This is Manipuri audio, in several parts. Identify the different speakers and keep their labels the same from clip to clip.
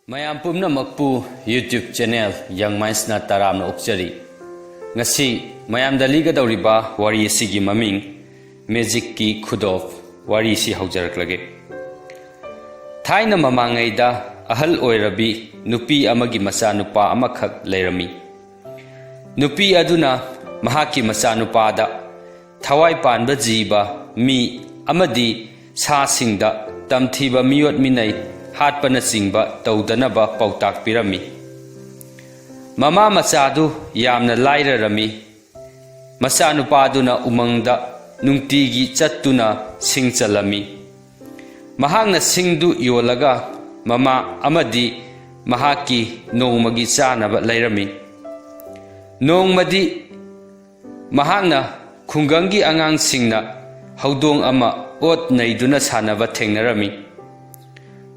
Speaker 1: Mayam pumna makpu YouTube channel Young Minds na taram na okchari. Ngasi mayam daliga dauriba wari sigi maming Magicki Khudop wari si haujarak lage. Thai na mamangai da ahal oirabi nupi amagi masa nupa amakhak lairami. Nupi aduna mahaki masa nupa da thawai panba jiba mi amadi sa singda tamthiba miyot minai hatpana singba taudanaba pautak pirami. Mama masadu yamna lairarami. Masanupaduna umangda nungtigi chattuna singchalami. Mahangna singdu yolaga mama amadi mahaki nongmagi chanaba lairami. Nongmadi mahangna khungangi angang singna haudong ama ot naiduna sanaba thengnarami.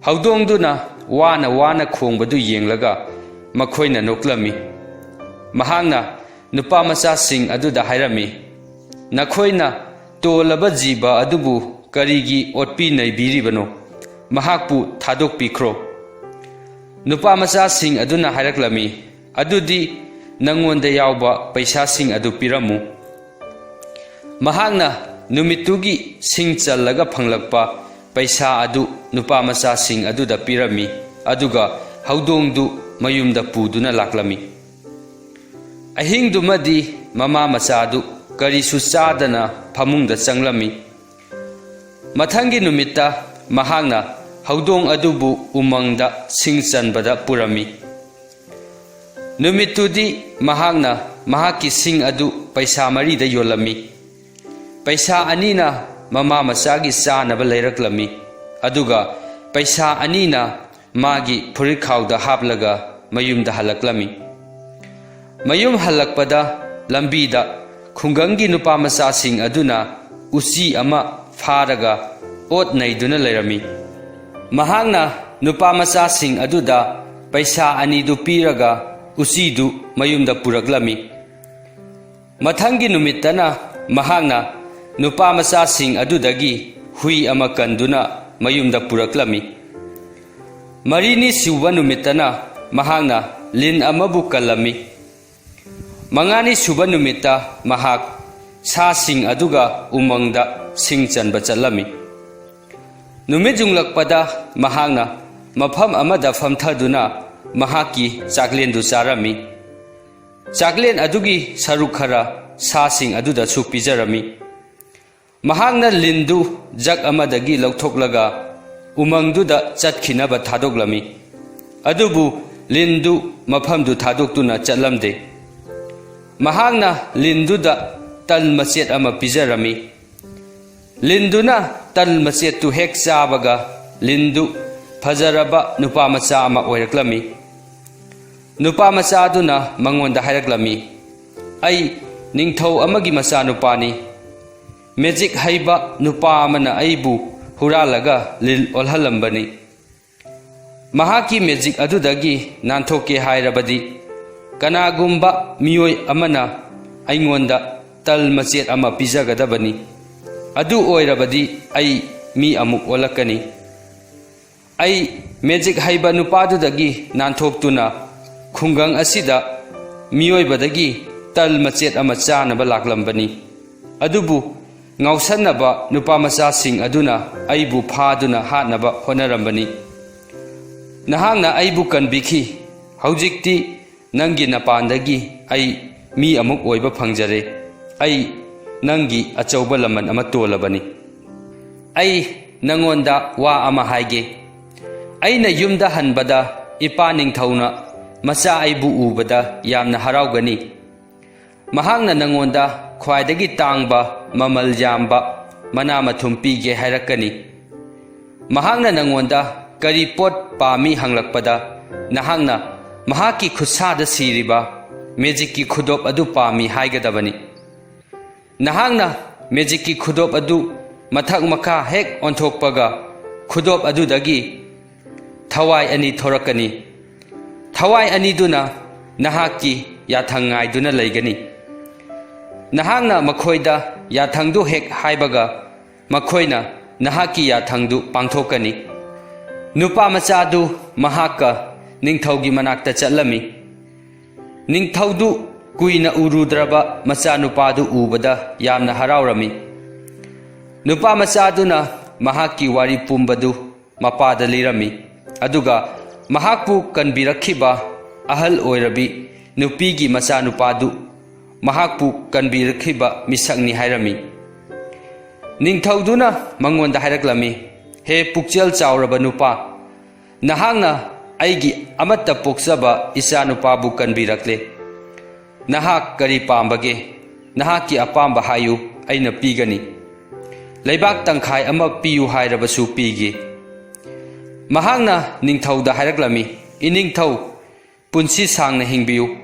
Speaker 1: Haudongduna wana khongbadu yenglaga makhoina noklami. Mahangna nupa macha sing aduda hairami. Nakhoina tolaba jiba adubu karigi otpi naibiribano mahakpu thadokpikhro. Nupa macha sing aduna hairaklami. Adudi nangonda yawba paisa sing adu piramu. Mahangna numitugi sing challaga phanglakpa paisa adu nupa macha sing aduda pirami aduga haudongdu mayumda puduna laklami. Ahingdumadi mama machadu karisu chadana phamungda changlami. Mathangi numitta mahangna haudong adubu umangda singchanbada purami. Numitudi mahangna mahaki sing adu paisa marida yolami. Paisa anina mama masagi chanaba lairaklami. Aduga paisa anina magi phurikhawda haplaga mayumda halaklami. Mayum halakpada lambida khungangi nupa macha sing aduna usi ama pharaga ot naiduna lairami. Mahangna nupa macha sing aduda paisa anidu piraga usidu mayumda puraklami. Mathangi numitana mahangna nupa macha sing adudagi hui ama kanduna mayumda puraklami. Marini suba numitana mahangna lin amabu kalami. Mangani suba numita mahak sa sing aduga umangda singchanba chalami. Numit junglakpada mahangna mafam amada famthaduna mahaki chaklendu charami. Chaklen adugi sarukhara sa sing aduda supijarami. Mahangna lindu jak amadagi lauthoklaga umangduda chatkhinaba thadoklami. Adubu lindu mafamdu thadoktuna chatlamde. Mahangna linduda tal machet ama pijarami. Linduna tal machet tu hek chabaga lindu phajaraba nupa macha ama oiraklami. Nupa macha aduna mangonda hairaklami. Ai ningthau amagi macha nupani. Magic haiba nupa amana aibu huralaga lil olhalambani. Mahaki magic adudagi nanthoke hairabadi kanagumba miyoi amana aingonda tal machet ama pijagadabani. Adu oirabadi ai mi amuk olakani. Ai magic haiba nupadudagi nanthokutuna khungang asida miyoi badagi tal machet ama chanaba laklambani. Adubu ngausanaba nupa macha sing aduna aibu phaduna hatnaba honarambani. Nahangna aibu kanbikhi haujikti nangi napandagi ai mi amuk oiba phangjare. Ai nangi achauba laman ama tolabani. Ai nangonda wa ama haige. Aina yumda hanbada ipa ningthauna macha aibu ubada yamna haraugani. Mahangna nangonda khwaidagi tangba mamal yamba mana mathum pige hairakani. Mahangna nangonda kari pot pami hanglakpada nahangna mahaki khusada siriba Magicki Khudop adu pami haigadabani. Nahangna Magicki Khudop adu mathak makha hek onthokpaga Khudop adudagi thawai ani thorakani. Thawai ani duna nahaki yathangai duna laigani. Nahangna makhoida yathangdu hek haibaga makhoina nahaki yathangdu pangthokani. Nupa machadu mahaka ꯅꯤꯡꯊꯧꯒꯤ ꯃꯅꯥꯛꯇ ꯆꯠꯂꯝꯃꯤ꯫ ꯅꯤꯡꯊꯧꯗꯨ ꯀꯨꯏꯅ ꯎꯔꯨꯗ꯭ꯔꯕ ꯃꯆꯥꯅꯨꯄꯥꯗꯨ ꯎꯕꯗ ꯌꯥꯝꯅ ꯍꯔꯥꯎꯔꯝꯃꯤ꯫ ꯅꯨꯄꯥ ꯃꯆꯥꯗꯨꯅ ꯃꯍꯥꯛꯀꯤ ꯋꯥꯔꯤ ꯄꯨꯝꯕꯗꯨ ꯃꯄꯥꯗ ꯂꯤꯔꯝꯃꯤ, ꯑꯗꯨꯒ ꯃꯍꯥꯛꯄꯨ ꯀꯟꯕꯤꯔꯛꯈꯤꯕ ꯑꯍꯜ ꯑꯣꯏꯔꯕꯤ ꯅꯨꯄꯤꯒꯤ ꯃꯆꯥꯅꯨꯄꯥꯗꯨ ꯃꯍꯥꯛꯄꯨ ꯀꯟꯕꯤꯔꯛꯈꯤꯕ ꯃꯤꯁꯛꯅꯤ ꯍꯥꯏꯔꯝꯃꯤ꯫ ꯅꯤꯡꯊꯧꯗꯨꯅ ꯃꯉꯣꯟꯗ ꯍꯥꯏꯔꯛꯂꯝꯃꯤ, "ꯍꯦ ꯄꯨꯛꯆꯦꯜ ꯆꯥꯎꯔꯕ ꯅꯨꯄꯥ, ꯅꯍꯥꯛꯅ ꯑꯩꯒꯤ ꯑꯃꯠꯇ ꯄꯣꯛꯆꯕ ꯏꯆꯥꯅꯨꯄꯥꯕꯨ ꯀꯟꯕꯤꯔꯛꯂꯦ꯫ ꯅꯍꯥꯛ ꯀꯔꯤ ꯄꯥꯝꯕꯒꯦ? ꯅꯍꯥꯛꯀꯤ ꯑꯄꯥꯝꯕ ꯍꯥꯏꯌꯨ, ꯑꯩꯅ ꯄꯤꯒꯅꯤ꯫ ꯂꯩꯕꯥꯛ ꯇꯪꯈꯥꯏ ꯑꯃ ꯄꯤꯌꯨ ꯍꯥꯏꯔꯕꯁꯨ ꯄꯤꯒꯦ." ꯃꯍꯥꯛꯅ ꯅꯤꯡꯊꯧꯗ ꯍꯥꯏꯔꯛꯂꯝꯃꯤ, "ꯏꯅꯤꯡꯊꯧ, ꯄꯨꯟꯁꯤ ꯁꯥꯡꯅ ꯍꯤꯡꯕꯤꯌꯨ꯫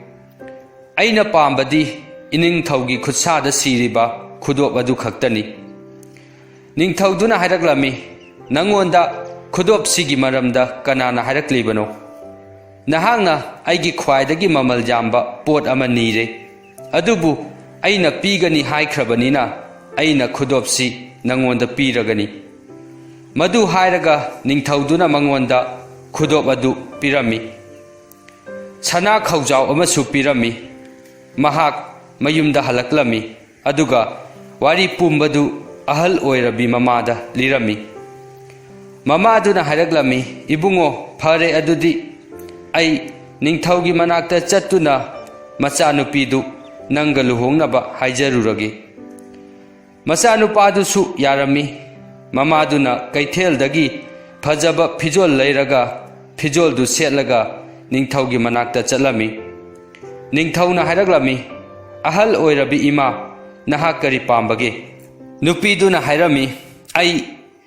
Speaker 1: ꯑꯩꯅ ꯄꯥꯝꯕꯗꯤ ꯏꯅꯤꯡꯊꯧꯒꯤ ꯈꯨꯠꯁꯥꯗ ꯁꯤꯔꯤꯕ ꯈꯨꯗꯣꯞ ꯑꯗꯨ ꯈꯛꯇꯅꯤ." ꯅꯤꯡꯊꯧꯗꯨꯅ ꯍꯥꯏꯔꯛꯂꯝꯃꯤ, "ꯅꯉꯣꯟꯗ ꯈꯨꯗꯣꯞꯁꯤꯒꯤ ꯃꯔꯝꯗ ꯀꯅꯥꯅ ꯍꯥꯏꯔꯛꯂꯤꯕꯅꯣ? ꯅꯍꯥꯛꯅ ꯑꯩꯒꯤ ꯈ꯭ꯋꯥꯏꯗꯒꯤ ꯃꯃꯜ ꯌꯥꯝꯕ ꯄꯣꯠ ꯑꯃ ꯅꯤꯔꯦ, ꯑꯗꯨꯕꯨ ꯑꯩꯅ ꯄꯤꯒꯅꯤ ꯍꯥꯏꯈ꯭ꯔꯕꯅꯤꯅ ꯑꯩꯅ ꯈꯨꯗꯣꯞꯁꯤ ꯅꯉꯣꯟꯗ ꯄꯤꯔꯒꯅꯤ." ꯃꯗꯨ ꯍꯥꯏꯔꯒ ꯅꯤꯡꯊꯧꯗꯨꯅ ꯃꯉꯣꯟꯗ ꯈꯨꯗꯣꯞ ꯑꯗꯨ ꯄꯤꯔꯝꯃꯤ꯫ ꯁꯅꯥ ꯈꯧꯖꯥꯎ ꯑꯃꯁꯨ ꯄꯤꯔꯝꯃꯤ꯫ ꯃꯍꯥꯛ ꯃꯌꯨꯝꯗ ꯍꯜꯂꯛꯂꯝꯃꯤ, ꯑꯗꯨꯒ ꯋꯥꯔꯤ ꯄꯨꯝꯕꯗꯨ ꯑꯍꯜ ꯑꯣꯏꯔꯕꯤ ꯃꯃꯥꯗ ꯂꯤꯔꯝꯃꯤ꯫ ꯃꯃꯥꯗꯨꯅ ꯍꯥꯏꯔꯛꯂꯝꯃꯤ, "ꯏꯕꯨꯡꯉꯣ, ꯐꯔꯦ ꯑꯗꯨꯗꯤ ꯑꯩ ꯅꯤꯡꯊꯧꯒꯤ ꯃꯅꯥꯛꯇ ꯆꯠꯇꯨꯅ ꯃꯆꯥꯅꯨꯄꯤꯗꯨ ꯅꯪꯒ ꯂꯨꯍꯣꯡꯅꯕ ꯍꯥꯏꯖꯔꯨꯔꯒꯦ." ꯃꯆꯥꯅꯨꯄꯥꯗꯨꯁꯨ ꯌꯥꯔꯝꯃꯤ꯫ ꯃꯃꯥꯗꯨꯅ ꯀꯩꯊꯦꯜꯗꯒꯤ ꯐꯖꯕ ꯐꯤꯖꯣꯜ ꯂꯩꯔꯒ ꯐꯤꯖꯣꯜꯗꯨ ꯁꯦꯠꯂꯒ ꯅꯤꯡꯊꯧꯒꯤ ꯃꯅꯥꯛꯇ ꯆꯠꯂꯝꯃꯤ꯫ ꯅꯤꯡꯊꯧꯅ ꯍꯥꯏꯔꯛꯂꯝꯃꯤ, "ꯑꯍꯜ ꯑꯣꯏꯔꯕꯤ ꯏꯃꯥ, ꯅꯍꯥꯛ ꯀꯔꯤ ꯄꯥꯝꯕꯒꯦ?" ꯅꯨꯄꯤꯗꯨꯅ ꯍꯥꯏꯔꯝꯃꯤ, "ꯑꯩ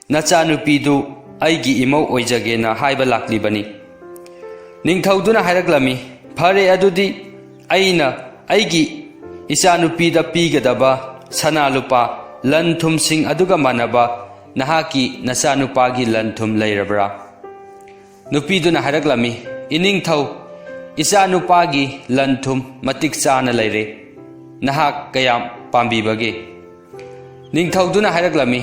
Speaker 1: ꯅꯆꯥꯅꯨꯄꯤꯗꯨ ꯑꯩꯒꯤ ꯏꯃꯧ ꯑꯣꯏꯖꯒꯦꯅ ꯍꯥꯏꯕ ꯂꯥꯛꯂꯤꯕꯅꯤ." ꯅꯤꯡꯊꯧꯗꯨꯅ ꯍꯥꯏꯔꯛꯂꯝꯃꯤ, "ꯐꯔꯦ ꯑꯗꯨꯗꯤ ꯑꯩꯅ ꯑꯩꯒꯤ ꯏꯆꯥꯅꯨꯄꯤꯗ ꯄꯤꯒꯗꯕ ꯁꯅꯥ ꯂꯨꯄꯥ ꯂꯟ ꯊꯨꯝꯁꯤꯡ ꯑꯗꯨꯒ ꯃꯥꯟꯅꯕ ꯅꯍꯥꯛꯀꯤ ꯅꯆꯥꯅꯨꯄꯥꯒꯤ ꯂꯟ ꯊꯨꯝ ꯂꯩꯔꯕ꯭ꯔꯥ?" ꯅꯨꯄꯤꯗꯨꯅ ꯍꯥꯏꯔꯛꯂꯝꯃꯤ, "ꯏꯅꯤꯡꯊꯧ, ꯏꯆꯥꯅꯨꯄꯥꯒꯤ ꯂꯟ ꯊꯨꯝ ꯃꯇꯤꯛ ꯆꯥꯅ ꯂꯩꯔꯦ꯫ ꯅꯍꯥꯛ ꯀꯌꯥꯝ ꯄꯥꯝꯕꯤꯕꯒꯦ?" ꯅꯤꯡꯊꯧꯗꯨꯅ ꯍꯥꯏꯔꯛꯂꯝꯃꯤ,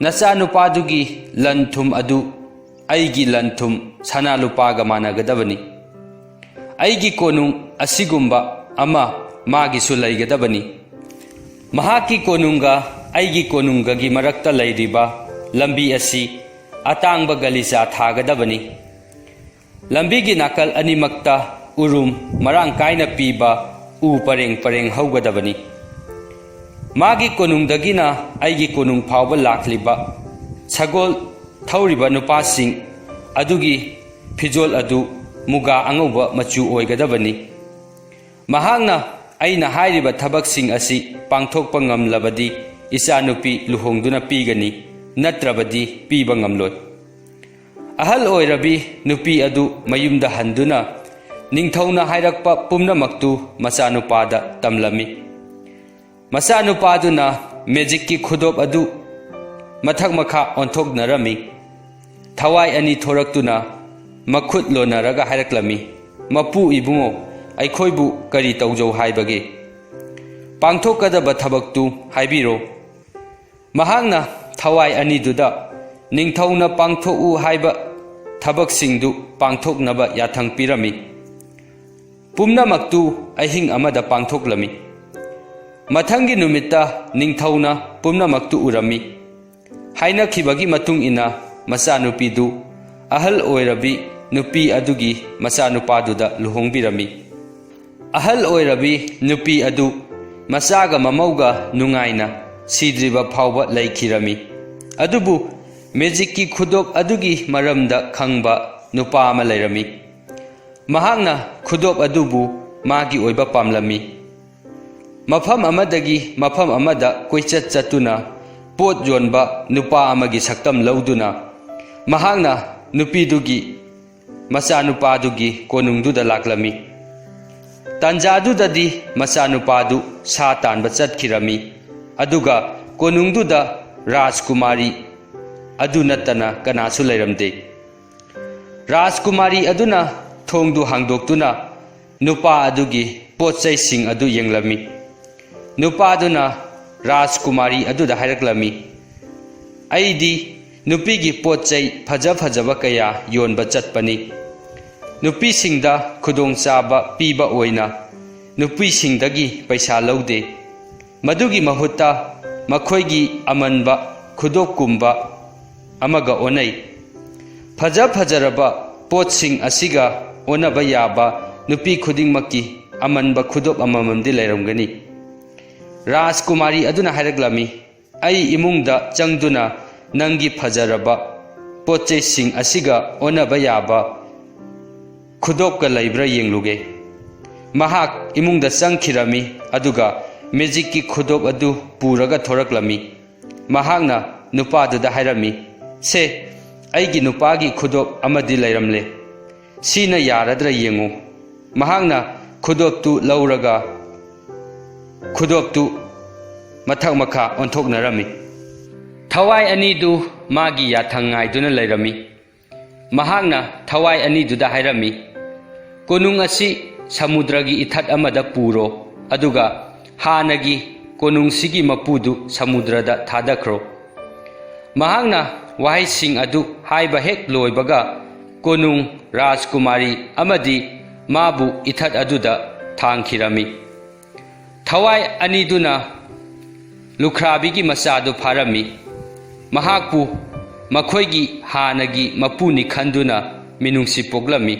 Speaker 1: "ꯅꯆꯥꯅꯨꯄꯥꯗꯨꯒꯤ ꯂꯟ ꯊꯨꯝ ꯑꯗꯨ ꯑꯩꯒꯤ ꯂꯟ ꯊꯨꯝ ꯁꯅꯥ ꯂꯨꯄꯥꯒ ꯃꯥꯟꯅꯒꯗꯕꯅꯤ꯫ ꯑꯩꯒꯤ ꯀꯣꯅꯨꯡ ꯑꯁꯤꯒꯨꯝꯕ ꯑꯃ ꯃꯥꯒꯤꯁꯨ ꯂꯩꯒꯗꯕꯅꯤ꯫ ꯃꯍꯥꯛꯀꯤ ꯀꯣꯅꯨꯡꯒ ꯑꯩꯒꯤ ꯀꯣꯅꯨꯡꯒꯒꯤ ꯃꯔꯛꯇ ꯂꯩꯔꯤꯕ ꯂꯝꯕꯤ ꯑꯁꯤ ꯑꯇꯥꯡꯕ ꯒꯂꯤꯆꯥ ꯊꯥꯒꯗꯕꯅꯤ꯫ ꯂꯝꯕꯤꯒꯤ ꯅꯥꯀꯜ ꯑꯅꯤꯃꯛꯇ ꯎꯔꯨꯝ ꯃꯔꯥꯡ ꯀꯥꯏꯅ ꯄꯤꯕ ꯎ ꯄꯔꯦꯡ ꯄꯔꯦꯡ ꯍꯧꯒꯗꯕꯅꯤ꯫ ꯃꯥꯒꯤ ꯀꯣꯅꯨꯡꯗꯒꯤꯅ ꯑꯩꯒꯤ ꯀꯣꯅꯨꯡ ꯐꯥꯎꯕ ꯂꯥꯛꯂꯤꯕ ꯁꯒꯣꯜ ꯊꯧꯔꯤꯕ ꯅꯨꯄꯥꯁꯤꯡ ꯑꯗꯨꯒꯤ ꯐꯤꯖꯣꯜ ꯑꯗꯨ ꯃꯨꯒꯥ ꯑꯉꯧꯕ ꯃꯆꯨ ꯑꯣꯏꯒꯗꯕꯅꯤ꯫ ꯃꯍꯥꯛꯅ ꯑꯩꯅ ꯍꯥꯏꯔꯤꯕ ꯊꯕꯛꯁꯤꯡ ꯑꯁꯤ ꯄꯥꯡꯊꯣꯛꯄ ꯉꯝꯂꯕꯗꯤ ꯏꯆꯥꯅꯨꯄꯤ ꯂꯨꯍꯣꯡꯗꯨꯅ ꯄꯤꯒꯅꯤ, ꯅꯠꯇ꯭ꯔꯕꯗꯤ ꯄꯤꯕ ꯉꯝꯂꯣꯏ." ꯑꯍꯜ ꯑꯣꯏꯔꯕꯤ ꯅꯨꯄꯤ ꯑꯗꯨ ꯃꯌꯨꯝꯗ ꯍꯟꯗꯨꯅ ꯅꯤꯡꯊꯧꯅ ꯍꯥꯏꯔꯛꯄ ꯄꯨꯝꯅꯃꯛꯇꯨ ꯃꯆꯥꯅꯨꯄꯥꯗ ꯇꯝꯂꯝꯃꯤ꯫ ꯃꯆꯥꯅꯨꯄꯥꯗꯨꯅ ꯃꯦꯖꯤꯛꯀꯤ ꯈꯨꯗꯣꯞ ꯑꯗꯨ ꯃꯊꯛ ꯃꯈꯥ ꯑꯣꯟꯊꯣꯛꯅꯔꯝꯃꯤ꯫ ꯊꯋꯥꯏ ꯑꯅꯤ ꯊꯣꯔꯛꯇꯨꯅ ꯃꯈꯨꯠ ꯂꯣꯟꯅꯔꯒ ꯍꯥꯏꯔꯛꯂꯝꯃꯤ, "ꯃꯄꯨ ꯏꯕꯨꯡꯉꯣ, ꯑꯩꯈꯣꯏꯕꯨ ꯀꯔꯤ ꯇꯧꯖꯧ ꯍꯥꯏꯕꯒꯦ? ꯄꯥꯡꯊꯣꯛꯀꯗꯕ ꯊꯕꯛꯇꯨ ꯍꯥꯏꯕꯤꯔꯣ." ꯃꯍꯥꯛꯅ ꯊꯋꯥꯏ ꯑꯅꯤꯗꯨꯗ ꯅꯤꯡꯊꯧꯅ ꯄꯥꯡꯊꯣꯛꯎ ꯍꯥꯏꯕ ꯊꯕꯛꯁꯤꯡꯗꯨ ꯄꯥꯡꯊꯣꯛꯅꯕ ꯌꯥꯊꯪ ꯄꯤꯔꯝꯃꯤ꯫ ꯄꯨꯝꯅꯃꯛꯇꯨ ꯑꯍꯤꯡ ꯑꯃꯗ ꯄꯥꯡꯊꯣꯛꯂꯝꯃꯤ꯫ ꯃꯊꯪꯒꯤ ꯅꯨꯃꯤꯠꯇ ꯅꯤꯡꯊꯧꯅ ꯄꯨꯝꯅꯃꯛꯇꯨ ꯎꯔꯝꯃꯤ꯫ ꯍꯥꯏꯅꯈꯤꯕꯒꯤ ꯃꯇꯨꯡ ꯏꯟꯅ ꯃꯆꯥꯅꯨꯄꯤꯗꯨ ꯑꯍꯜ ꯑꯣꯏꯔꯕꯤ ꯅꯨꯄꯤ ꯑꯗꯨꯒꯤ ꯃꯆꯥꯅꯨꯄꯥꯗꯨꯗ ꯂꯨꯍꯣꯡꯕꯤꯔꯝꯃꯤ꯫ ꯑꯍꯜ ꯑꯣꯏꯔꯕꯤ ꯅꯨꯄꯤ ꯑꯗꯨ ꯃꯆꯥꯒ ꯃꯃꯧꯒ ꯅꯨꯡꯉꯥꯏꯅ ꯁꯤꯗ꯭ꯔꯤꯕ ꯐꯥꯎꯕ ꯂꯩꯈꯤꯔꯝꯃꯤ꯫ ꯑꯗꯨꯕꯨ ꯃꯦꯖꯤꯛꯀꯤ ꯈꯨꯗꯣꯞ ꯑꯗꯨꯒꯤ ꯃꯔꯝꯗ ꯈꯪꯕ ꯅꯨꯄꯥ ꯑꯃ ꯂꯩꯔꯝꯃꯤ꯫ ꯃꯍꯥꯛꯅ ꯈꯨꯗꯣꯞ ꯑꯗꯨꯕꯨ ꯃꯥꯒꯤ ꯑꯣꯏꯕ ꯄꯥꯝꯂꯝꯃꯤ꯫ ꯃꯐꯝ ꯑꯃꯗꯒꯤ ꯃꯐꯝ ꯑꯃꯗ ꯀꯣꯏꯆꯠ ꯆꯠꯇꯨꯅ ꯄꯣꯠ ꯌꯣꯟꯕ ꯅꯨꯄꯥ ꯑꯃꯒꯤ ꯁꯛꯇꯝ ꯂꯧꯗꯨꯅ ꯃꯍꯥꯛꯅ ꯅꯨꯄꯤꯗꯨꯒꯤ ꯃꯆꯥꯅꯨꯄꯥꯗꯨꯒꯤ ꯀꯣꯅꯨꯡꯗꯨꯗ ꯂꯥꯛꯂꯝꯃꯤ꯫ ꯇꯥꯟꯖꯥꯗꯨꯗꯗꯤ ꯃꯆꯥꯅꯨꯄꯥꯗꯨ ꯁꯥ ꯇꯥꯟꯕ ꯆꯠꯈꯤꯔꯝꯃꯤ, ꯑꯗꯨꯒ ꯀꯣꯅꯨꯡꯗꯨꯗ ꯔꯥꯖꯀꯨꯃꯥꯔꯤ ꯑꯗꯨ ꯅꯠꯇꯅ ꯀꯅꯥꯁꯨ ꯂꯩꯔꯝꯗꯦ꯫ ꯔꯥꯖꯀꯨꯃꯥꯔꯤ ꯑꯗꯨꯅ ꯊꯣꯡꯗꯨ ꯍꯥꯡꯗꯣꯛꯇꯨꯅ ꯅꯨꯄꯥ ꯑꯗꯨꯒꯤ ꯄꯣꯠꯆꯩꯁꯤꯡ ꯑꯗꯨ ꯌꯦꯡꯂꯝꯃꯤ꯫ ꯅꯨꯄꯥꯗꯨꯅ ꯔꯥꯖꯀꯨꯃꯥꯔꯤ ꯑꯗꯨꯗ ꯍꯥꯏꯔꯛꯂꯝꯃꯤ, "ꯑꯩꯗꯤ ꯅꯨꯄꯤꯒꯤ ꯄꯣꯠꯆꯩ ꯐꯖ ꯐꯖꯕ ꯀꯌꯥ ꯌꯣꯟꯕ ꯆꯠꯄꯅꯤ꯫ ꯅꯨꯄꯤꯁꯤꯡꯗ ꯈꯨꯗꯣꯡꯆꯥꯕ ꯄꯤꯕ ꯑꯣꯏꯅ ꯅꯨꯄꯤꯁꯤꯡꯗꯒꯤ ꯄꯩꯁꯥ ꯂꯧꯗꯦ꯫ ꯃꯗꯨꯒꯤ ꯃꯍꯨꯠꯇ ꯃꯈꯣꯏꯒꯤ ꯑꯃꯟꯕ ꯈꯨꯗꯣꯞꯀꯨꯝꯕ ꯑꯃꯒ ꯑꯣꯟꯅꯩ꯫ ꯐꯖꯔꯕ ꯄꯣꯠꯁꯤꯡ ꯑꯁꯤꯒ ꯑꯣꯟꯅꯕ ꯌꯥꯕ ꯅꯨꯄꯤ ꯈꯨꯗꯤꯡꯃꯛꯀꯤ ꯑꯃꯟꯕ ꯈꯨꯗꯣꯞ ꯑꯃꯃꯝꯗꯤ ꯂꯩꯔꯝꯒꯅꯤ꯫ ꯔꯥꯖꯀꯨꯃꯥꯔꯤ ꯑꯗꯨꯅ ꯍꯥꯏꯔꯛꯂꯝꯃꯤ, ꯑꯩ ꯏꯃꯨꯡꯗ ꯆꯪꯗꯨꯅ ꯅꯪꯒꯤ ꯐꯖꯔꯕ ꯄꯣꯠꯆꯩꯁꯤꯡ ꯑꯁꯤꯒ ꯑꯣꯟꯅꯕ ꯌꯥꯕ ꯈꯨꯗꯣꯞꯀ ꯂꯩꯕ꯭ꯔꯥ ꯌꯦꯡꯂꯨꯒꯦ꯫ ꯃꯍꯥꯛ ꯏꯃꯨꯡꯗ ꯆꯪꯈꯤꯔꯝꯃꯤ ꯑꯗꯨꯒ ꯃꯦꯖꯤꯛꯀꯤ ꯈꯨꯗꯣꯞ ꯑꯗꯨ ꯄꯨꯔꯒ ꯊꯣꯔꯛꯂꯝꯃꯤ꯫ ꯃꯍꯥꯛꯅ ꯅꯨꯄꯥꯗꯨꯗ ꯍꯥꯏꯔꯝꯃꯤ, ꯁꯦ, ꯑꯩꯒꯤ ꯅꯨꯄꯥꯒꯤ ꯈꯨꯗꯣꯞ ꯑꯃꯗꯤ ꯂꯩꯔꯝꯂꯦ꯫ ꯁꯤꯅ ꯌꯥꯔꯗ꯭ꯔꯥ ꯌꯦꯡꯉꯨ꯫ ꯃꯍꯥꯛꯅ ꯈꯨꯗꯣꯞꯇꯨ ꯂꯧꯔꯒ ꯈꯨꯗꯣꯞꯇꯨ ꯃꯊꯛ ꯃꯈꯥ ꯑꯣꯟꯊꯣꯛꯅꯔꯝꯃꯤ꯫ ꯊꯋꯥꯏ ꯑꯅꯤꯗꯨ ꯃꯥꯒꯤ ꯌꯥꯊꯪ ꯉꯥꯏꯗꯨꯅ ꯂꯩꯔꯝꯃꯤ꯫ ꯃꯍꯥꯛꯅ ꯊꯋꯥꯏ ꯑꯅꯤꯗꯨꯗ ꯍꯥꯏꯔꯝꯃꯤ, ꯀꯣꯅꯨꯡ ꯑꯁꯤ ꯁꯃꯨꯗ꯭ꯔꯒꯤ ꯏꯊꯠ ꯑꯃꯗ ꯄꯨꯔꯣ ꯑꯗꯨꯒ ꯍꯥꯟꯅꯒꯤ ꯀꯣꯅꯨꯡꯁꯤꯒꯤ ꯃꯄꯨꯗꯨ ꯁꯃꯨꯗ꯭ꯔꯗ ꯊꯥꯗꯈ꯭ꯔꯣ꯫ ꯃꯍꯥꯛꯅ ꯋꯥꯍꯩꯁꯤꯡ ꯑꯗꯨ ꯍꯥꯏꯕ ꯍꯦꯛ ꯂꯣꯏꯕꯒ ꯀꯣꯅꯨꯡ, ꯔꯥꯖꯀꯨꯃꯥꯔꯤ ꯑꯃꯗꯤ ꯃꯥꯕꯨ ꯏꯊꯠ ꯑꯗꯨꯗ ꯊꯥꯡꯈꯤꯔꯝꯃꯤ꯫ ꯊꯋꯥꯏ ꯑꯅꯤꯗꯨꯅ ꯂꯨꯈ꯭ꯔꯥꯕꯤꯒꯤ ꯃꯆꯥꯗꯨ ꯐꯥꯔꯝꯃꯤ꯫ ꯃꯍꯥꯛꯄꯨ ꯃꯈꯣꯏꯒꯤ ꯍꯥꯟꯅꯒꯤ ꯃꯄꯨꯅꯤ ꯈꯟꯗꯨꯅ ꯃꯤꯅꯨꯡꯁꯤ ꯄꯣꯛꯂꯝꯃꯤ꯫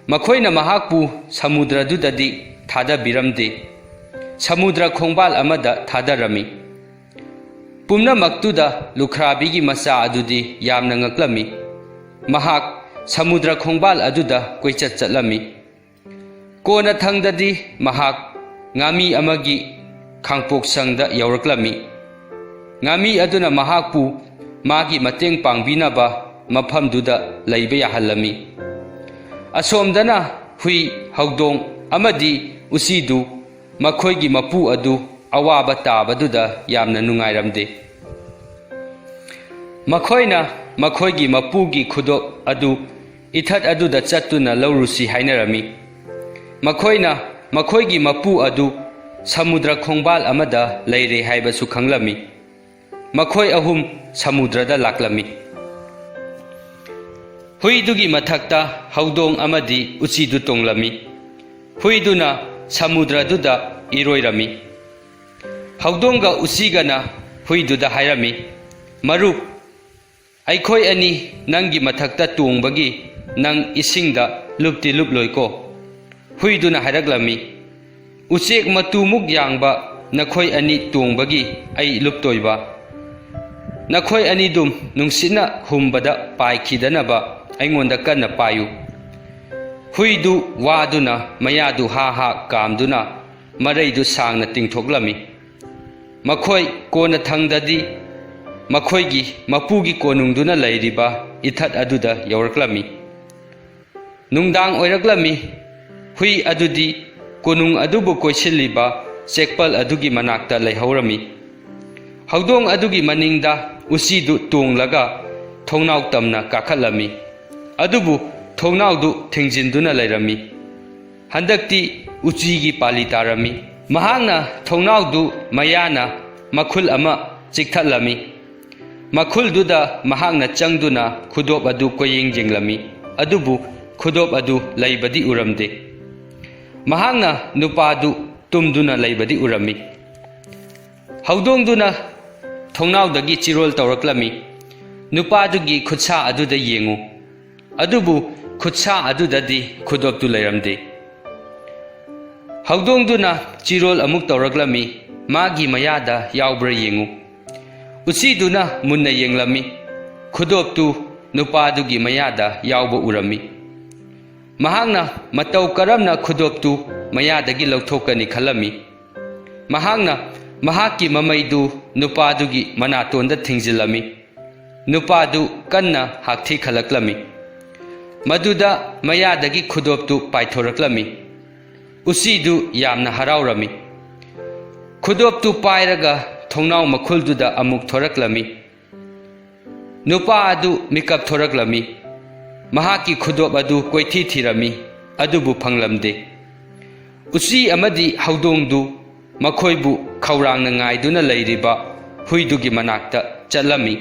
Speaker 1: ꯃꯈꯣꯏꯅ ꯃꯍꯥꯛꯄꯨ ꯁꯃꯨꯗ꯭ꯔꯗꯨꯗꯗꯤ ꯊꯥꯗꯕꯤꯔꯝꯗꯦ, ꯁꯃꯨꯗ꯭ꯔ ꯈꯣꯡꯕꯥꯜ ꯑꯃꯗ ꯊꯥꯗꯔꯝꯃꯤ꯫ ꯄꯨꯝꯅꯃꯛꯇꯨꯗ ꯂꯨꯈ꯭ꯔꯥꯕꯤꯒꯤ ꯃꯆꯥ ꯑꯗꯨꯗꯤ ꯌꯥꯝꯅ ꯉꯛꯂꯝꯃꯤ꯫ ꯃꯍꯥꯛ ꯁꯃꯨꯗ꯭ꯔ ꯈꯣꯡꯕꯥꯜ ꯑꯗꯨꯗ ꯀꯣꯏꯆꯠ ꯆꯠꯂꯝꯃꯤ꯫ ꯀꯣꯟꯅꯊꯪꯗꯗꯤ ꯃꯍꯥꯛ ꯉꯥꯃꯤ ꯑꯃꯒꯤ ꯈꯥꯡꯄꯣꯛꯁꯪꯗ ꯌꯧꯔꯛꯂꯝꯃꯤ꯫ ꯉꯥꯃꯤ ꯑꯗꯨꯅ ꯃꯍꯥꯛꯄꯨ ꯃꯥꯒꯤ ꯃꯇꯦꯡ ꯄꯥꯡꯕꯤꯅꯕ ꯃꯐꯝꯗꯨꯗ ꯂꯩꯕ ꯌꯥꯍꯜꯂꯝꯃꯤ꯫ ꯑꯁꯣꯝꯗꯅ ꯍꯨꯏ, ꯍꯧꯗꯣꯡ ꯑꯃꯗꯤ ꯎꯆꯤꯗꯨ ꯃꯈꯣꯏꯒꯤ ꯃꯄꯨ ꯑꯗꯨ ꯑꯋꯥꯕ ꯇꯥꯕꯗꯨꯗ ꯌꯥꯝꯅ ꯅꯨꯡꯉꯥꯏꯔꯝꯗꯦ꯫ ꯃꯈꯣꯏꯅ ꯃꯈꯣꯏꯒꯤ ꯃꯄꯨꯒꯤ ꯈꯨꯗꯣꯞ ꯑꯗꯨ ꯏꯊꯠ ꯑꯗꯨꯗ ꯆꯠꯇꯨꯅ ꯂꯧꯔꯨꯁꯤ ꯍꯥꯏꯅꯔꯝꯃꯤ꯫ ꯃꯈꯣꯏꯅ ꯃꯈꯣꯏꯒꯤ ꯃꯄꯨ ꯑꯗꯨ ꯁꯃꯨꯗ꯭ꯔ ꯈꯣꯡꯕꯥꯜ ꯑꯃꯗ ꯂꯩꯔꯦ ꯍꯥꯏꯕꯁꯨ ꯈꯪꯂꯝꯃꯤ꯫ ꯃꯈꯣꯏ ꯑꯍꯨꯝ ꯁꯃꯨꯗ꯭ꯔꯗ ꯂꯥꯛꯂꯝꯃꯤ꯫ ꯍꯨꯏꯗꯨꯒꯤ ꯃꯊꯛꯇ ꯍꯧꯗꯣꯡ ꯑꯃꯗꯤ ꯎꯆꯤꯗꯨ ꯇꯣꯡꯂꯝꯃꯤ꯫ ꯍꯨꯏꯗꯨꯅ ꯁꯃꯨꯗ꯭ꯔꯗꯨꯗ ꯏꯔꯣꯏꯔꯝꯃꯤ꯫ ꯍꯧꯗꯣꯡꯒ ꯎꯆꯤꯒꯅ ꯍꯨꯏꯗꯨꯗ ꯍꯥꯏꯔꯝꯃꯤ, ꯃꯔꯨꯞ, ꯑꯩꯈꯣꯏ ꯑꯅꯤ ꯅꯪꯒꯤ ꯃꯊꯛꯇ ꯇꯣꯡꯕꯒꯤ ꯅꯪ ꯏꯁꯤꯡꯗ ꯂꯨꯞꯇꯤ ꯂꯨꯞꯂꯣꯏꯀꯣ꯫ ꯍꯨꯏꯗꯨꯅ ꯍꯥꯏꯔꯛꯂꯝꯃꯤ, ꯎꯆꯦꯛ ꯃꯇꯨꯃꯨꯛ ꯌꯥꯡꯕ ꯅꯈꯣꯏ ꯑꯅꯤ ꯇꯣꯡꯕꯒꯤ ꯑꯩ ꯂꯨꯞꯇꯣꯏꯕ? ꯅꯈꯣꯏ ꯑꯅꯤꯗꯨꯝ ꯅꯨꯡꯁꯤꯠꯅ ꯍꯨꯝꯕꯗ ꯄꯥꯏꯈꯤꯗꯅꯕ ꯑꯩꯉꯣꯟꯗ ꯀꯟꯅ ꯄꯥꯏꯌꯨ꯫ ꯍꯨꯏꯗꯨ ꯋꯥꯗꯨꯅ ꯃꯌꯥꯗꯨ ꯍꯥ ꯍꯥ ꯀꯥꯝꯗꯨꯅ ꯃꯔꯩꯗꯨ ꯁꯥꯡꯅ ꯇꯤꯡꯊꯣꯛꯂꯝꯃꯤ꯫ ꯃꯈꯣꯏ ꯀꯣꯟꯅꯊꯪꯗꯗꯤ ꯃꯈꯣꯏꯒꯤ ꯃꯄꯨꯒꯤ ꯀꯣꯅꯨꯡꯗꯨꯅ ꯂꯩꯔꯤꯕ ꯏꯊꯠ ꯑꯗꯨꯗ ꯌꯧꯔꯛꯂꯝꯃꯤ꯫ ꯅꯨꯡꯗꯥꯡ ꯑꯣꯏꯔꯛꯂꯝꯃꯤ꯫ ꯍꯨꯏ ꯑꯗꯨꯗꯤ ꯀꯣꯅꯨꯡ ꯑꯗꯨꯕꯨ ꯀꯣꯏꯁꯤꯜꯂꯤꯕ ꯆꯦꯛꯄꯜ ꯑꯗꯨꯒꯤ ꯃꯅꯥꯛꯇ ꯂꯩꯍꯧꯔꯝꯃꯤ꯫ ꯍꯧꯗꯣꯡ ꯑꯗꯨꯒꯤ ꯃꯅꯤꯡꯗ ꯎꯆꯤꯗꯨ ꯇꯣꯡꯂꯒ ꯊꯣꯡꯅꯥꯎ ꯇꯝꯅ ꯀꯥꯈꯠꯂꯝꯃꯤ꯫ ꯑꯗꯨꯕꯨ ꯊꯣꯡꯅꯥꯎꯗꯨ ꯊꯤꯡꯖꯤꯟꯗꯨꯅ ꯂꯩꯔꯝꯃꯤ꯫ ꯍꯟꯗꯛꯇꯤ ꯎꯆꯤꯒꯤ ꯄꯥꯂꯤ ꯇꯥꯔꯝꯃꯤ꯫ ꯃꯍꯥꯛꯅ ꯊꯣꯡꯅꯥꯎꯗꯨ ꯃꯌꯥꯅ ꯃꯈꯨꯜ ꯑꯃ ꯆꯤꯛꯊꯠꯂꯝꯃꯤ꯫ ꯃꯈꯨꯜꯗꯨꯗ ꯃꯍꯥꯛꯅ ꯆꯪꯗꯨꯅ ꯈꯨꯗꯣꯞ ꯑꯗꯨ ꯀꯣꯏꯌꯦꯡ ꯌꯦꯡꯂꯝꯃꯤ꯫ ꯑꯗꯨꯕꯨ ꯈꯨꯗꯣꯞ ꯑꯗꯨ ꯂꯩꯕꯗꯤ ꯎꯔꯝꯗꯦ꯫ ꯃꯍꯥꯛꯅ ꯅꯨꯄꯥꯗꯨ ꯇꯨꯝꯗꯨꯅ ꯂꯩꯕꯗꯤ ꯎꯔꯝꯃꯤ꯫ ꯍꯧꯗꯣꯡꯗꯨꯅ ꯊꯣꯡꯅꯥꯎꯗꯒꯤ ꯆꯤꯔꯣꯜ ꯇꯧꯔꯛꯂꯝꯃꯤ, ꯅꯨꯄꯥꯗꯨꯒꯤ ꯈꯨꯠꯁꯥ ꯑꯗꯨꯗ ꯌꯦꯡꯉꯨ꯫ ꯑꯗꯨꯕꯨ ꯈꯨꯠꯁꯥ ꯑꯗꯨꯗꯗꯤ ꯈꯨꯗꯣꯞꯇꯨ ꯂꯩꯔꯝꯗꯦ꯫ ꯍꯧꯗꯣꯡꯗꯨꯅ ꯆꯤꯔꯣꯜ ꯑꯃꯨꯛ ꯇꯧꯔꯛꯂꯝꯃꯤ, ꯃꯥꯒꯤ ꯃꯌꯥꯗ ꯌꯥꯎꯕ꯭ꯔꯥ ꯌꯦꯡꯉꯨ꯫ ꯎꯆꯤꯗꯨꯅ ꯃꯨꯟꯅ ꯌꯦꯡꯂꯝꯃꯤ꯫ ꯈꯨꯗꯣꯞꯇꯨ ꯅꯨꯄꯥꯗꯨꯒꯤ ꯃꯌꯥꯗ ꯌꯥꯎꯕ ꯎꯔꯝꯃꯤ꯫ ꯃꯍꯥꯛꯅ ꯃꯇꯧ ꯀꯔꯝꯅ ꯈꯨꯗꯣꯞꯇꯨ ꯃꯌꯥꯗꯒꯤ ꯂꯧꯊꯣꯛꯀꯅꯤ ꯈꯜꯂꯝꯃꯤ꯫ ꯃꯍꯥꯛꯅ ꯃꯍꯥꯛꯀꯤ ꯃꯃꯩꯗꯨ ꯅꯨꯄꯥꯗꯨꯒꯤ ꯃꯅꯥꯇꯣꯟꯗ ꯊꯤꯡꯖꯤꯜꯂꯝꯃꯤ꯫ ꯅꯨꯄꯥꯗꯨ ꯀꯟꯅ ꯍꯥꯛꯊꯤ ꯈꯜꯂꯛꯂꯝꯃꯤ꯫ ꯃꯗꯨꯗ ꯃꯌꯥꯗꯒꯤ ꯈꯨꯗꯣꯞꯇꯨ ꯄꯥꯏꯊꯣꯔꯛꯂꯝꯃꯤ꯫ ꯎꯆꯤꯗꯨ ꯌꯥꯝꯅ ꯍꯔꯥꯎꯔꯝꯃꯤ꯫ ꯈꯨꯗꯣꯞꯇꯨ ꯄꯥꯏꯔꯒ ꯊꯣꯡꯅꯥꯎ ꯃꯈꯨꯜꯗꯨꯗ ꯑꯃꯨꯛ ꯊꯣꯔꯛꯂꯝꯃꯤ꯫ ꯅꯨꯄꯥ ꯑꯗꯨ ꯃꯤꯀꯞ ꯊꯣꯔꯛꯂꯝꯃꯤ꯫ ꯃꯍꯥꯛꯀꯤ ꯈꯨꯗꯣꯞ ꯑꯗꯨ ꯀꯣꯏꯊꯤ ꯊꯤꯔꯝꯃꯤ, ꯑꯗꯨꯕꯨ ꯐꯪꯂꯝꯗꯦ꯫ ꯎꯆꯤ ꯑꯃꯗꯤ ꯍꯧꯗꯣꯡꯗꯨ ꯃꯈꯣꯏꯕꯨ ꯈꯧꯔꯥꯡꯅ ꯉꯥꯏꯗꯨꯅ ꯂꯩꯔꯤꯕ ꯍꯨꯏꯗꯨꯒꯤ ꯃꯅꯥꯛꯇ ꯆꯠꯂꯝꯃꯤ꯫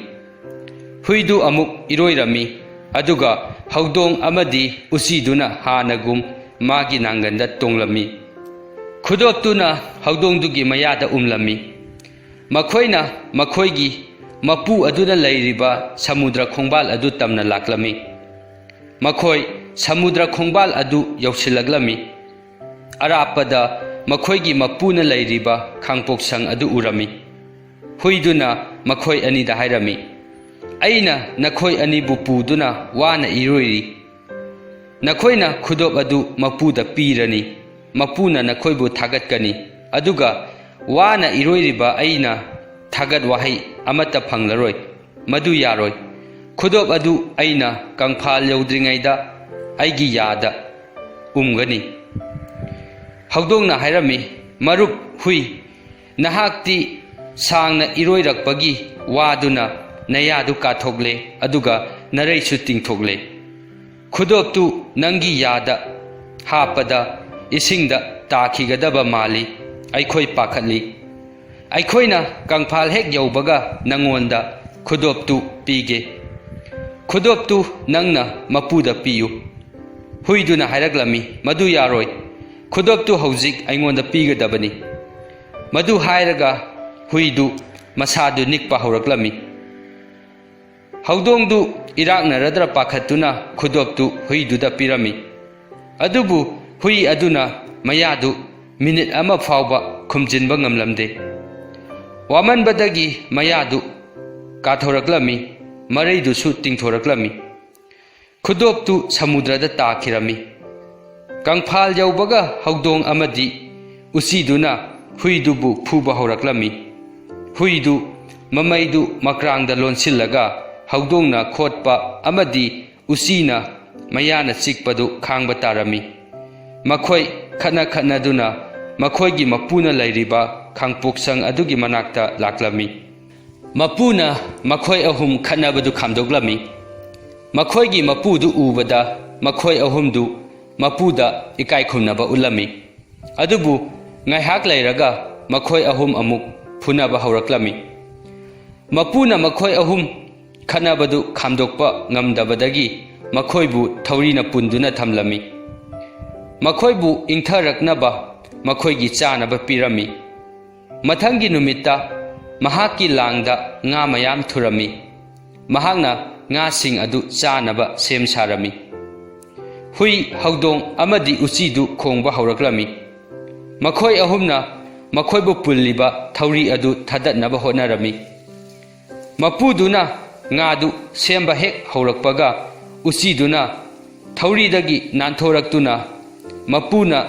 Speaker 1: ꯍꯨꯏꯗꯨ ꯑꯃꯨꯛ ꯏꯔꯣꯏꯔꯝꯃꯤ꯫ Aduga haudong amadi usiduna hanagum magi nanganda tonglami. Khudop tuna haudong dugi mayada umlami. Makhoina makhoigi mapu aduna lairiba samudra khongbal adu tamna laklami. Makhoi samudra khongbal adu yausilaglami. Arapada makhoigi mapuna lairiba khangpoksang adu urami. Huiduna makhoi anida hairami. Aina nakhoi ani bupuduna wana iroiri. Nakhoina khudop adu mapuda pirani. Mapuna nakhoi bu thagatkani. Aduga wana iroiriba aina thagat wahai amata phanglaroi. Madu yaroi. Khudop adu aina kangphal yaudringaida aigi yada umgani. Haudongna hairami marup hui nahakti sangna iroirakpagi waduna nayadu kathokle aduga naraisu tingthokle. Khudop tu nangi yada hapada isingda takhigadaba mali aikhoi pakhatli. Aikhoina kangphal hek yaubaga nangonda khudop tu pige. Khudop tu nangna mapuda piyu. Huiduna hairaklami madu yaroi. Khudop tu hauzik aingonda pigadabani. Madu hairaga huidu masadu nikpa hauraklami. Haudong du irakna radra pakhatuna khudop tu huiduda pirami. Adubu hui aduna mayadu minute ama fauba khumjinba ngamlamde. Wamanbadagi mayadu kathoraklami maraidu su tingthoraklami. Khudop tu samudrada takhirami. Kangphal yaubaga haudong amadi usiduna huidubu phuba hauraklami. Huidu mamaidu makrangda lonsillaga haudongna khotpa amadi usina mayana chikpadu khangba tarami. Makhoi khana duna makhoigi mapuna lairiba khangpoksang adugi manakta laklami. Mapuna makhoi ahum khanabadu khamdoglami. Makhoigi mapudu ubada makhoi ahumdu mapuda ikai khumnaba ulami. Adubu ngaihak lairaga makhoi ahum amuk phunaba hauraklami. Mapuna makhoi ahum khanabadu khamdokpa ngamdabadagi makhoibu thaurina punduna thamlami. Makhoibu ingtharaknaba makhoigi chanaba pirami. Mathangi numitta mahaki langda nga mayam thurami. Mahakna nga sing adu chanaba sem sarami. Hui haudong amadi usidu khongba hauraklami. Makhoi ahumna makhoibu pulliba thauri adu thadatnaba honarami. Mapuduna ngadu semba hek haurakpaga usiduna thauri-dagi nanthoraktuna mapuna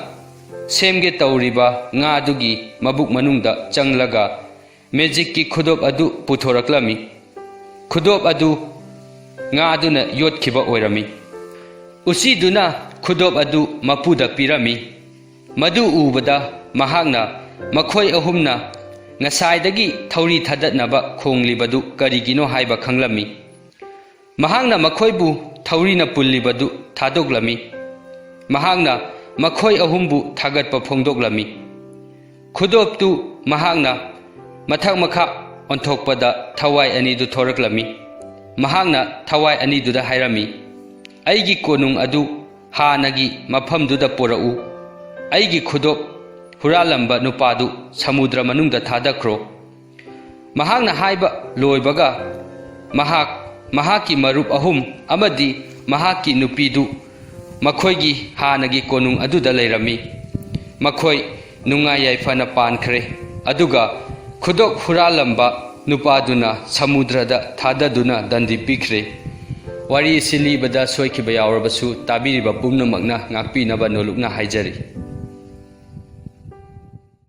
Speaker 1: semge tauriba ngadugi mabuk manungda changlaga Magicki Khudop adu puthoraklami. Khudop adu ngaduna yotkhiba oirami. Usiduna khudop adu mapuda pirami. Madu ubada mahakna makhoi ahumna ngasaidagi thauri thadatnaba khonglibadu karigino haiba khanglami. Mahakna makhoibu thaurina pullibadu thadoklami. Mahakna makhoi ahumbu thagatpa phongdoklami. Khudop tu mahakna mathak makha onthokpada thawai anidu thoraklami. Mahakna thawai aniduda hairami. Aigi konung adu hanagi maphamduda porau. Aigi khudop huralamba nupadu samudra manungda thadakhro. Mahakna haiba loibaga mahaki marup ahum amadi mahaki nupidu makhoigi hanagi konung aduda lairami. Makhoi nungai yaifana pankhre. Aduga khudop huralamba nupaduna samudrada thadaduna dandi pikre. Wari silibada soikhiba yaurabasu tabiriba pumnamakna ngakpinaba nolukna haijari.